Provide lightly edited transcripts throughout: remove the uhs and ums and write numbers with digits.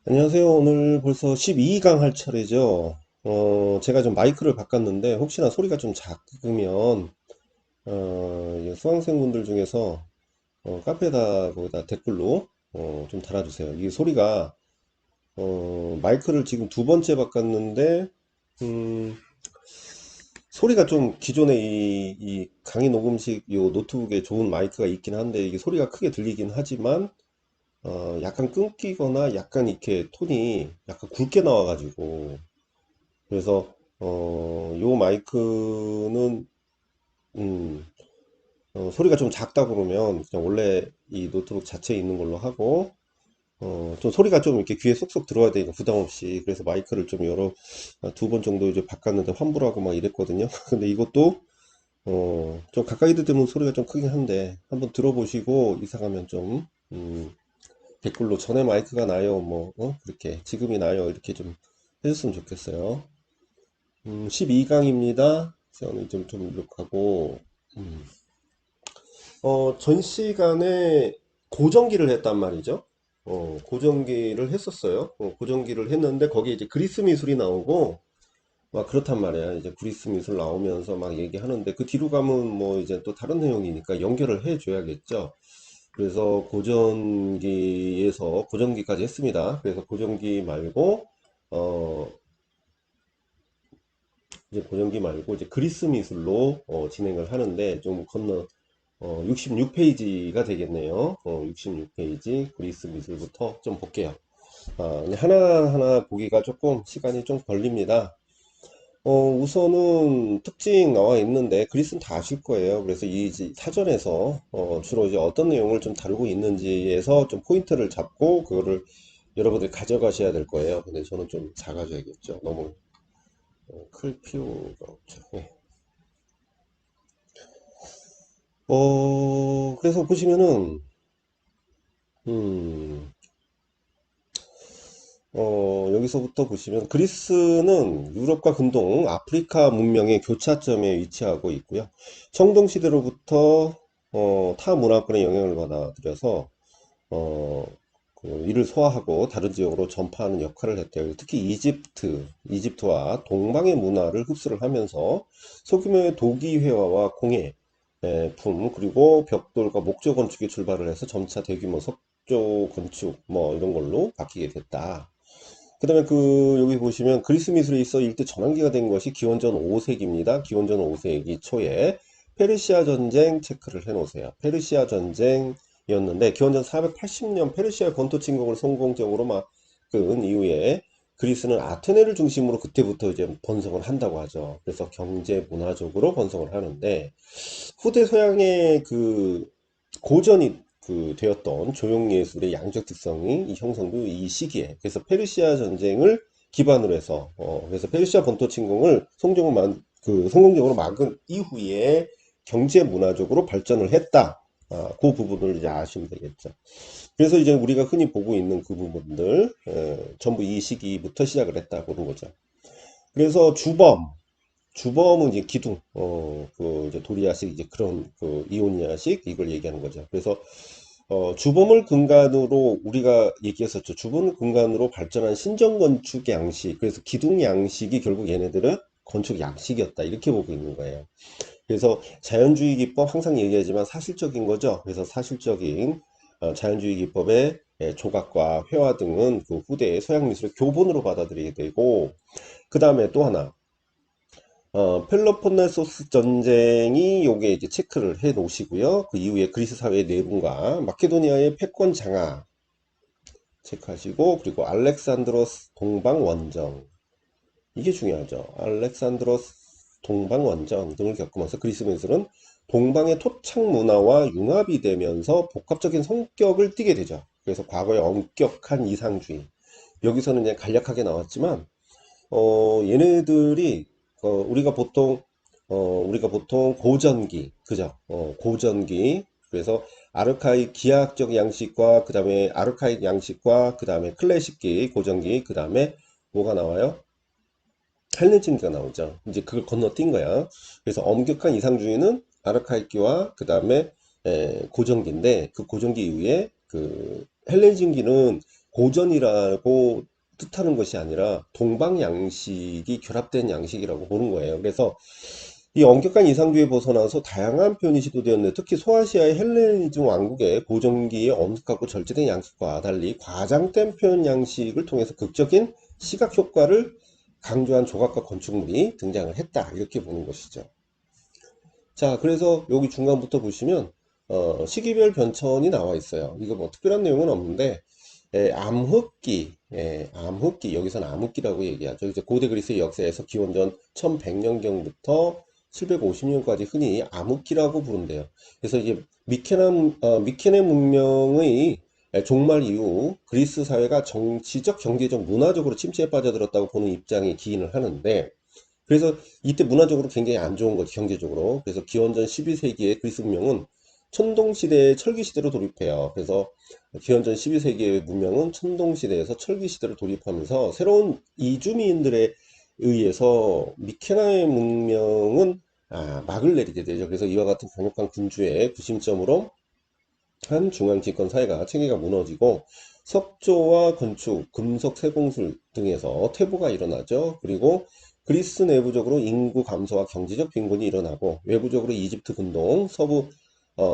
안녕하세요. 오늘 벌써 12강 할 차례죠. 제가 좀 마이크를 바꿨는데 혹시나 소리가 좀 작으면 이 수강생분들 중에서 카페에다 거기다 댓글로 좀 달아주세요. 이 소리가 마이크를 지금 두 번째 바꿨는데 음, 소리가 좀 기존에 이 강의 녹음식 요 노트북에 좋은 마이크가 있긴 한데 이게 소리가 크게 들리긴 하지만 약간 끊기거나 약간 이렇게 톤이 약간 굵게 나와가지고 그래서 요 마이크는 음, 소리가 좀 작다 그러면 그냥 원래 이 노트북 자체에 있는 걸로 하고 좀 소리가 좀 이렇게 귀에 쏙쏙 들어야 되니까 부담 없이 그래서 마이크를 좀 여러 두 번 정도 이제 바꿨는데 환불하고 막 이랬거든요. 근데 이것도 좀 가까이 들으면 소리가 좀 크긴 한데 한번 들어보시고 이상하면 좀 댓글로 전에 마이크가 나요 뭐 그렇게 지금이 나요 이렇게 좀 해줬으면 좋겠어요. 12강입니다. 오늘 좀 이렇게 하고, 음. 전 시간에 고정기를 했단 말이죠. 고정기를 했었어요. 고정기를 했는데 거기에 이제 그리스 미술이 나오고, 막 그렇단 말이야. 이제 그리스 미술 나오면서 막 얘기하는데 그 뒤로 가면 뭐 이제 또 다른 내용이니까 연결을 해줘야겠죠. 그래서 고정기에서 고정기까지 했습니다. 그래서 고정기 말고, 어, 이제 고정기 말고 이제 그리스 미술로 진행을 하는데 좀 건너 66페이지가 되겠네요. 66페이지 그리스 미술부터 좀 볼게요. 근데 하나하나 보기가 조금 시간이 좀 걸립니다. 우선은 특징 나와 있는데 그리스는 다 아실 거예요. 그래서 이 사전에서 주로 이제 어떤 내용을 좀 다루고 있는지에서 좀 포인트를 잡고 그거를 여러분들이 가져가셔야 될 거예요. 근데 저는 좀 작아져야겠죠. 너무 클 필요가 없죠. 예. 그래서 보시면은, 음, 여기서부터 보시면 그리스는 유럽과 근동, 아프리카 문명의 교차점에 위치하고 있고요. 청동시대로부터 타 문화권의 영향을 받아들여서 어, 이를 소화하고 다른 지역으로 전파하는 역할을 했대요. 특히 이집트와 동방의 문화를 흡수를 하면서 소규모의 도기 회화와 공예, 품, 그리고 벽돌과 목조 건축에 출발을 해서 점차 대규모 석조 건축 뭐 이런 걸로 바뀌게 됐다. 그 다음에 여기 보시면 그리스 미술에 있어 일대 전환기가 된 것이 기원전 5세기입니다. 기원전 5세기 초에 페르시아 전쟁 체크를 해 놓으세요. 페르시아 전쟁이었는데 기원전 480년 페르시아 본토 침공을 성공적으로 막은 이후에 그리스는 아테네를 중심으로 그때부터 이제 번성을 한다고 하죠. 그래서 경제 문화적으로 번성을 하는데 후대 서양의 고전이 되었던 조형예술의 양적 특성이 이 형성도 이 시기에 그래서 페르시아 전쟁을 기반으로 해서 그래서 페르시아 본토 침공을 성공적으로 막은 이후에 경제 문화적으로 발전을 했다. 그 부분을 이제 아시면 되겠죠. 그래서 이제 우리가 흔히 보고 있는 그 부분들 전부 이 시기부터 시작을 했다 그런 거죠. 그래서 주범은 이제 기둥, 이제 도리아식, 이제 그런, 이오니아식, 이걸 얘기하는 거죠. 그래서, 주범을 근간으로 우리가 얘기했었죠. 주범을 근간으로 발전한 신정 건축 양식. 그래서 기둥 양식이 결국 얘네들은 건축 양식이었다. 이렇게 보고 있는 거예요. 그래서 자연주의 기법 항상 얘기하지만 사실적인 거죠. 그래서 사실적인 자연주의 기법의 조각과 회화 등은 그 후대의 서양 미술의 교본으로 받아들이게 되고, 그 다음에 또 하나, 펠로폰네소스 전쟁이 요게 이제 체크를 해 놓으시고요. 그 이후에 그리스 사회의 내분과 마케도니아의 패권 장악 체크하시고, 그리고 알렉산드로스 동방 원정. 이게 중요하죠. 알렉산드로스 동방 원정 등을 겪으면서 그리스 미술은 동방의 토착 문화와 융합이 되면서 복합적인 성격을 띠게 되죠. 그래서 과거의 엄격한 이상주의. 여기서는 이제 간략하게 나왔지만 얘네들이 우리가 보통 고전기 그죠? 고전기 그래서 아르카이c 기하학적 양식과 그다음에 아르카이c 양식과 그다음에 클래식기 고전기 그다음에 뭐가 나와요? 헬레니즘기가 나오죠. 이제 그걸 건너뛴 거야. 그래서 엄격한 이상주의는 아르카이기와 그다음에 고전기인데 그 고전기 이후에 헬레니즘기는 고전이라고 뜻하는 것이 아니라 동방 양식이 결합된 양식이라고 보는 거예요. 그래서 이 엄격한 이상주의에 벗어나서 다양한 표현이 시도되었는데 특히 소아시아의 헬레니즘 왕국의 고전기의 엄숙하고 절제된 양식과 달리 과장된 표현 양식을 통해서 극적인 시각 효과를 강조한 조각과 건축물이 등장을 했다. 이렇게 보는 것이죠. 자, 그래서 여기 중간부터 보시면 시기별 변천이 나와 있어요. 이거 뭐 특별한 내용은 없는데 암흑기, 암흑기, 여기서는 암흑기라고 얘기하죠. 이제 고대 그리스의 역사에서 기원전 1100년경부터 750년까지 흔히 암흑기라고 부른대요. 그래서 이게 미케네 문명의 종말 이후 그리스 사회가 정치적, 경제적, 문화적으로 침체에 빠져들었다고 보는 입장에 기인을 하는데, 그래서 이때 문화적으로 굉장히 안 좋은 거지, 경제적으로. 그래서 기원전 12세기의 그리스 문명은 천동시대의 철기시대로 돌입해요. 그래서 기원전 12세기의 문명은 천동시대에서 철기시대로 돌입하면서 새로운 이주민들에 의해서 미케나의 문명은 막을 내리게 되죠. 그래서 이와 같은 강력한 군주의 구심점으로 한 중앙 집권 사회가 체계가 무너지고 석조와 건축, 금속, 세공술 등에서 퇴보가 일어나죠. 그리고 그리스 내부적으로 인구 감소와 경제적 빈곤이 일어나고 외부적으로 이집트 근동, 서부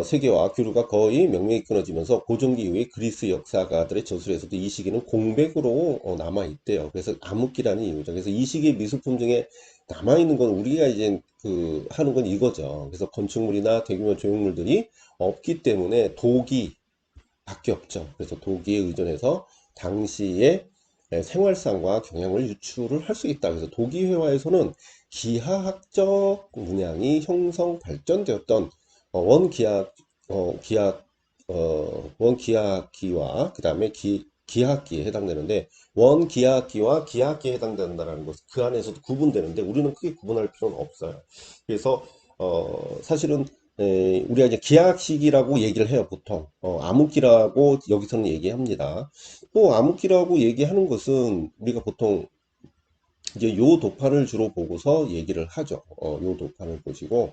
세계와 교류가 거의 명맥이 끊어지면서 고종기 이후의 그리스 역사가들의 저술에서도 이 시기는 공백으로 남아 있대요. 그래서 암흑기라는 이유죠. 그래서 이 시기의 미술품 중에 남아 있는 건 우리가 이제 그 하는 건 이거죠. 그래서 건축물이나 대규모 조형물들이 없기 때문에 도기 밖에 없죠. 그래서 도기에 의존해서 당시의 생활상과 경향을 유추를 할 수 있다. 그래서 도기 회화에서는 기하학적 문양이 형성 발전되었던 원기하 기하 원기하학기와 그 다음에 기하학기에 해당되는데 원기하학기와 기하학기에 해당된다는 것, 그 안에서도 구분되는데 우리는 크게 구분할 필요는 없어요. 그래서 사실은 우리가 이제 기하학식이라고 얘기를 해요, 보통. 암흑기라고 여기서는 얘기합니다. 또 암흑기라고 얘기하는 것은 우리가 보통 이제 요 도판을 주로 보고서 얘기를 하죠. 요 도판을 보시고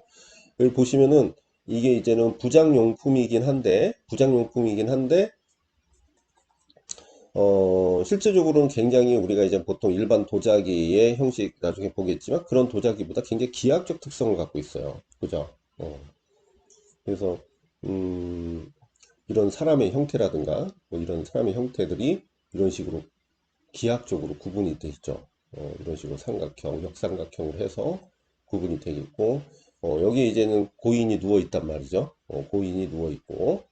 여기 보시면은 이게 이제는 부장용품이긴 한데 실제적으로는 굉장히 우리가 이제 보통 일반 도자기의 형식 나중에 보겠지만 그런 도자기보다 굉장히 기하학적 특성을 갖고 있어요. 그죠? 그래서 음, 이런 사람의 형태라든가 뭐 이런 사람의 형태들이 이런 식으로 기하학적으로 구분이 돼 있죠. 이런 식으로 삼각형, 역삼각형으로 해서 구분이 되어 있고 여기 이제는 고인이 누워 있단 말이죠. 고인이 누워 있고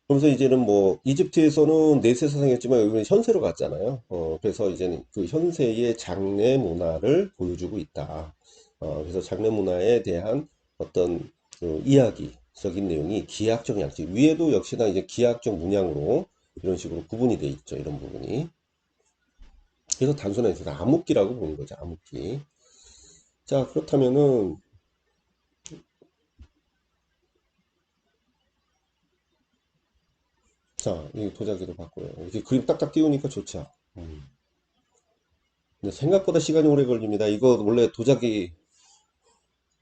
그러면서 이제는 뭐 이집트에서는 내세 사상이었지만 여기는 현세로 갔잖아요. 그래서 이제는 그 현세의 장례 문화를 보여주고 있다. 그래서 장례 문화에 대한 어떤 그 이야기적인 내용이 기하학적 양식 위에도 역시나 이제 기하학적 문양으로 이런 식으로 구분이 돼 있죠. 이런 부분이. 그래서 단순한 해서 암흑기라고 보는 거죠. 암흑기. 자, 그렇다면은 자, 이 도자기도 바꿔요. 이렇게 그림 딱딱 띄우니까 좋죠. 근데 생각보다 시간이 오래 걸립니다. 이거 원래 도자기,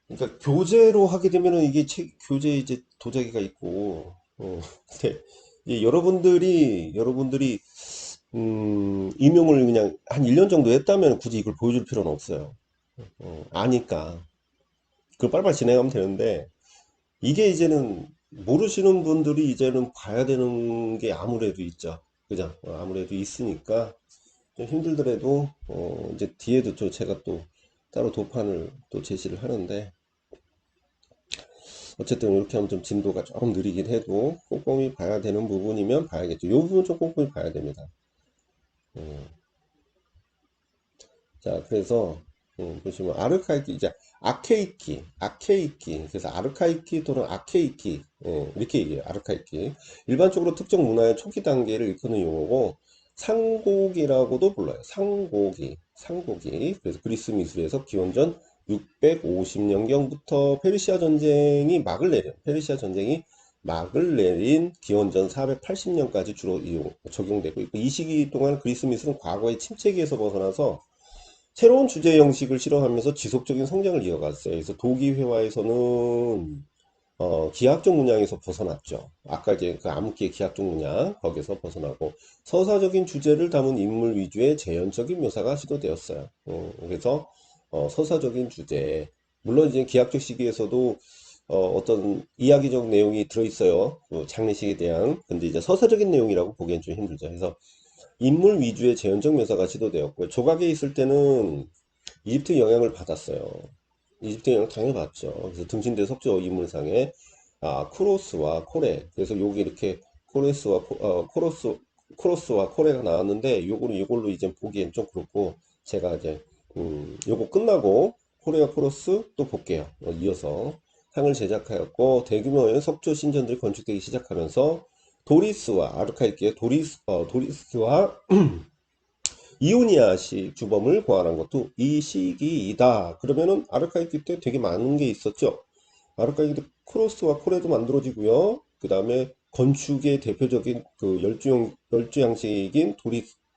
그러니까 교재로 하게 되면은 이게 교재 이제 도자기가 있고, 근데 이제 여러분들이 임용을 그냥 한 1년 정도 했다면 굳이 이걸 보여줄 필요는 없어요. 아니까. 그걸 빨리빨리 진행하면 되는데, 이게 이제는 모르시는 분들이 이제는 봐야 되는 게 아무래도 있죠. 그죠? 아무래도 있으니까 좀 힘들더라도 이제 뒤에도 또 제가 또 따로 도판을 또 제시를 하는데 어쨌든 이렇게 하면 좀 진도가 조금 느리긴 해도 꼼꼼히 봐야 되는 부분이면 봐야겠죠. 이 부분 좀 꼼꼼히 봐야 됩니다. 음, 자, 그래서 보시면 아르카이키 이제 아케이키 그래서 아르카이키 또는 아케이키 이렇게 얘기해요. 아르카이키 일반적으로 특정 문화의 초기 단계를 일컫는 용어고 상고기라고도 불러요. 상고기 그래서 그리스 미술에서 기원전 650년경부터 페르시아 전쟁이 막을 내린 기원전 480년까지 주로 적용되고 있고 이 시기 동안 그리스 미술은 과거의 침체기에서 벗어나서 새로운 주제 형식을 실험하면서 지속적인 성장을 이어갔어요. 그래서 도기 회화에서는 기하학적 문양에서 벗어났죠. 아까 이제 그 암흑기의 기하학적 문양 거기서 벗어나고 서사적인 주제를 담은 인물 위주의 재현적인 묘사가 시도되었어요. 그래서 서사적인 주제, 물론 이제 기하학적 시기에서도 어떤 이야기적 내용이 들어있어요. 그 장례식에 대한. 근데 이제 서사적인 내용이라고 보기엔 좀 힘들죠. 그래서 인물 위주의 재현적 묘사가 시도되었고요. 조각에 있을 때는 이집트 영향을 받았어요. 이집트 영향 당연히 받죠. 그래서 등신대 석조 인물상에 쿠로스와 코레. 그래서 여기 이렇게 코로스와 코레가 나왔는데 요걸로 이제 보기엔 좀 그렇고 제가 이제 요거 끝나고 코레와 코로스 또 볼게요. 이어서 상을 제작하였고 대규모의 석조 신전들이 건축되기 시작하면서 도리스와 아르카이키의 도리스와 이오니아식 주범을 고안한 것도 이 시기이다. 그러면은 아르카이키 때 되게 많은 게 있었죠. 아르카이키 때 크로스와 코레도 만들어지고요. 그 다음에 건축의 대표적인 그 열주 양식인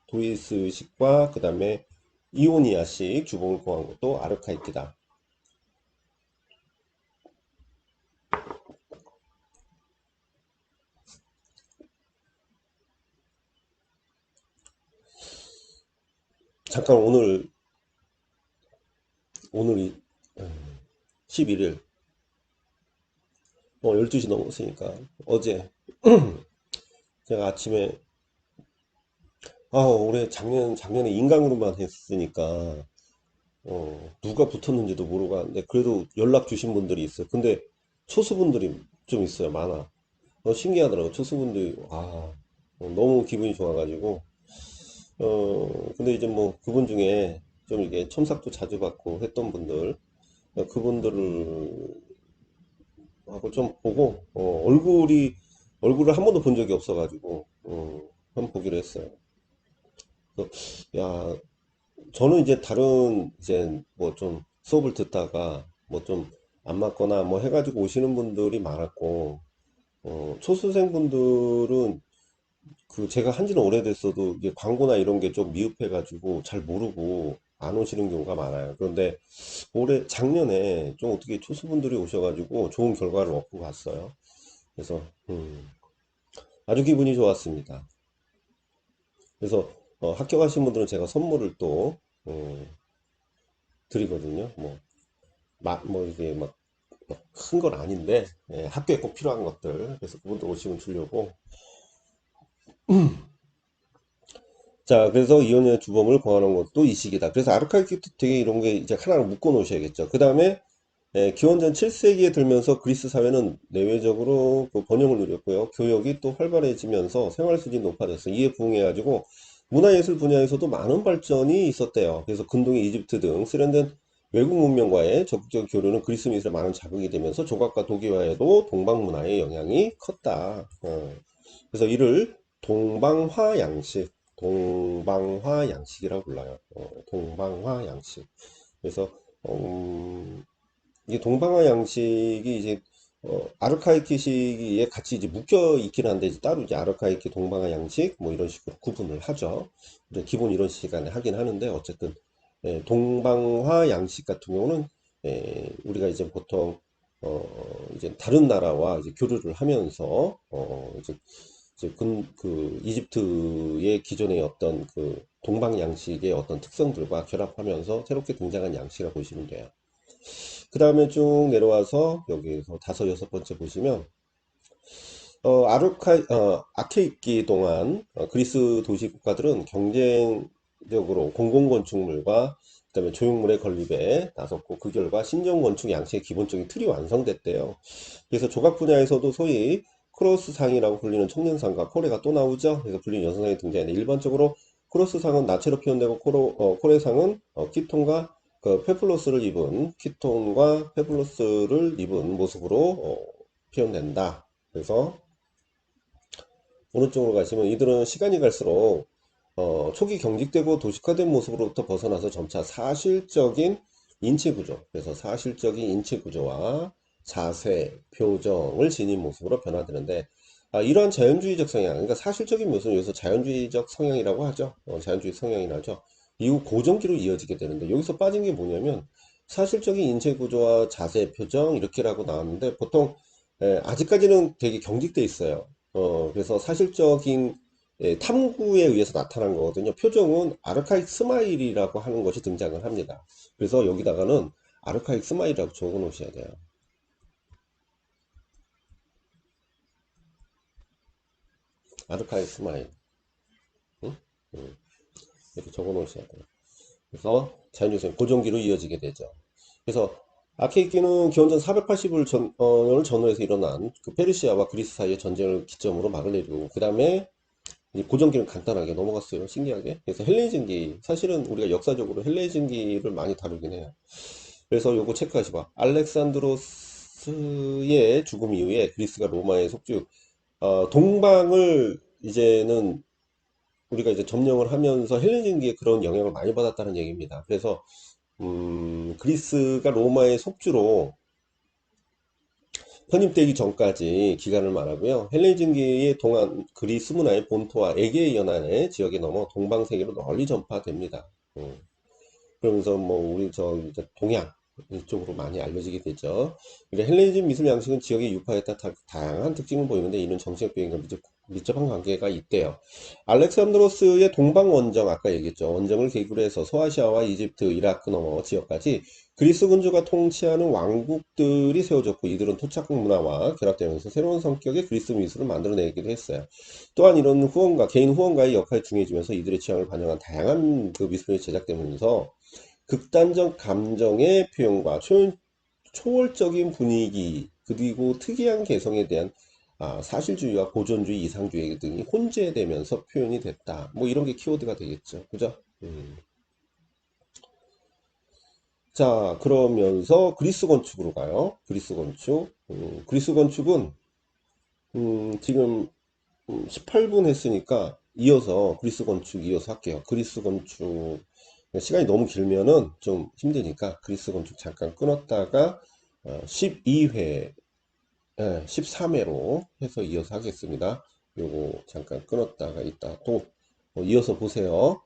도리스식과 그 다음에 이오니아식 주범을 고안한 것도 아르카이키다. 잠깐 오늘이 11일 12시 넘었으니까 어제 제가 아침에 올해 작년에 인강으로만 했으니까 누가 붙었는지도 모르고 하는데 그래도 연락 주신 분들이 있어요. 근데 초수분들이 좀 있어요. 많아. 신기하더라고. 초수분들이 너무 기분이 좋아가지고 근데 이제 뭐 그분 중에 좀 이게 첨삭도 자주 받고 했던 분들 그분들을 하고 좀 보고 얼굴을 한 번도 본 적이 없어가지고 한번 보기로 했어요. 그래서 야 저는 이제 다른 이제 뭐 좀 수업을 듣다가 뭐 좀 안 맞거나 뭐 해가지고 오시는 분들이 많았고 초수생분들은 그 제가 한지는 오래됐어도 이게 광고나 이런 게 좀 미흡해가지고 잘 모르고 안 오시는 경우가 많아요. 그런데 작년에 좀 어떻게 초수분들이 오셔가지고 좋은 결과를 얻고 갔어요. 그래서 아주 기분이 좋았습니다. 그래서 합격하신 분들은 제가 선물을 또 어, 드리거든요. 뭐 이게 막 큰 건 아닌데 학교에 꼭 필요한 것들 그래서 그분들 오시면 주려고 자 그래서 이혼의 주범을 고안한 것도 이 시기다. 그래서 아르카이키도 되게 이런 게 이제 하나로 묶어 놓으셔야겠죠. 그 다음에 기원전 7세기에 들면서 그리스 사회는 내외적으로 그 번영을 누렸고요. 교역이 또 활발해지면서 생활 수준이 높아졌어요. 이에 부응해가지고 문화예술 분야에서도 많은 발전이 있었대요. 그래서 근동의 이집트 등 세련된 외국 문명과의 적극적 교류는 그리스 미술에 많은 자극이 되면서 조각과 도기화에도 동방 문화의 영향이 컸다. 그래서 이를 동방화 양식이라고 불러요. 동방화 양식. 그래서 이게 동방화 양식이 이제 아르카이키식에 같이 이제 묶여 있긴 한데 이제 따로 이제 아르카이키 동방화 양식 뭐 이런 식으로 구분을 하죠. 근데 기본 이런 시간에 하긴 하는데 어쨌든 동방화 양식 같은 경우는 우리가 이제 보통 이제 다른 나라와 이제 교류를 하면서 그 이집트의 기존의 어떤 그 동방 양식의 어떤 특성들과 결합하면서 새롭게 등장한 양식이라고 보시면 돼요. 그 다음에 쭉 내려와서 여기서 다섯 여섯 번째 보시면 아케이키 동안 그리스 도시 국가들은 경쟁적으로 공공건축물과 그다음에 조형물의 건립에 나섰고 그 결과 신정건축 양식의 기본적인 틀이 완성됐대요. 그래서 조각 분야에서도 소위 크로스상이라고 불리는 청년상과 코레가 또 나오죠. 그래서 불리는 여성상이 등장했는데 일반적으로 크로스상은 나체로 표현되고 코레상은 키톤과 그 키톤과 페플로스를 입은 모습으로 표현된다. 그래서 오른쪽으로 가시면 이들은 시간이 갈수록 초기 경직되고 도식화된 모습으로부터 벗어나서 점차 사실적인 인체 구조, 그래서 사실적인 인체 구조와 자세, 표정을 지닌 모습으로 변화되는데 이러한 자연주의적 성향, 그러니까 사실적인 모습은 여기서 자연주의적 성향이라고 하죠. 자연주의 성향이라죠. 이후 고전기로 이어지게 되는데 여기서 빠진 게 뭐냐면 사실적인 인체 구조와 자세, 표정 이렇게라고 나왔는데 보통 아직까지는 되게 경직돼 있어요. 그래서 사실적인 탐구에 의해서 나타난 거거든요. 표정은 아르카익 스마일이라고 하는 것이 등장을 합니다. 그래서 여기다가는 아르카익 스마일이라고 적어 놓으셔야 돼요. 아르카익 스마일. 응? 이렇게 적어 놓으셔야 돼요. 그래서 자연유생 고정기로 이어지게 되죠. 그래서 아케이키는 기원전 480을 전후해서 일어난 그 페르시아와 그리스 사이의 전쟁을 기점으로 막을 내리고 그 다음에 고전기는 간단하게 넘어갔어요. 신기하게. 그래서 헬레니즘기 사실은 우리가 역사적으로 헬레니즘기를 많이 다루긴 해요. 그래서 요거 체크하시고 알렉산드로스의 죽음 이후에 그리스가 로마의 속주 동방을 이제는 우리가 이제 점령을 하면서 헬레니즘기에 그런 영향을 많이 받았다는 얘기입니다. 그래서 그리스가 로마의 속주로 편입되기 전까지 기간을 말하고요. 헬레니즘기의 동안 그리스 문화의 본토와 에게의 연안의 지역에 넘어 동방 세계로 널리 전파됩니다. 그러면서 뭐 우리 저 이제 동양 이쪽으로 많이 알려지게 되죠. 그리고 헬레니즘 미술 양식은 지역의 유파에 따라 다양한 특징을 보이는데 이는 정치적 배경과 밀접한 관계가 있대요. 알렉산드로스의 동방 원정 아까 얘기했죠. 원정을 계기로 해서 소아시아와 이집트, 이라크 넘어 지역까지 그리스 군주가 통치하는 왕국들이 세워졌고 이들은 토착 문화와 결합되면서 새로운 성격의 그리스 미술을 만들어내기도 했어요. 또한 이런 후원가, 개인 후원가의 역할이 중요해지면서 이들의 취향을 반영한 다양한 그 미술이 제작되면서 극단적 감정의 표현과 초월적인 분위기 그리고 특이한 개성에 대한 사실주의와 고전주의, 이상주의 등이 혼재되면서 표현이 됐다. 뭐 이런 게 키워드가 되겠죠. 그죠? 자, 그러면서 그리스 건축으로 가요. 그리스 건축. 그리스 건축은 지금 18분 했으니까 이어서 그리스 건축 이어서 할게요. 그리스 건축 시간이 너무 길면은 좀 힘드니까 그리스 건축 잠깐 끊었다가 12회, 13회로 해서 이어서 하겠습니다. 요거 잠깐 끊었다가 이따 또 이어서 보세요.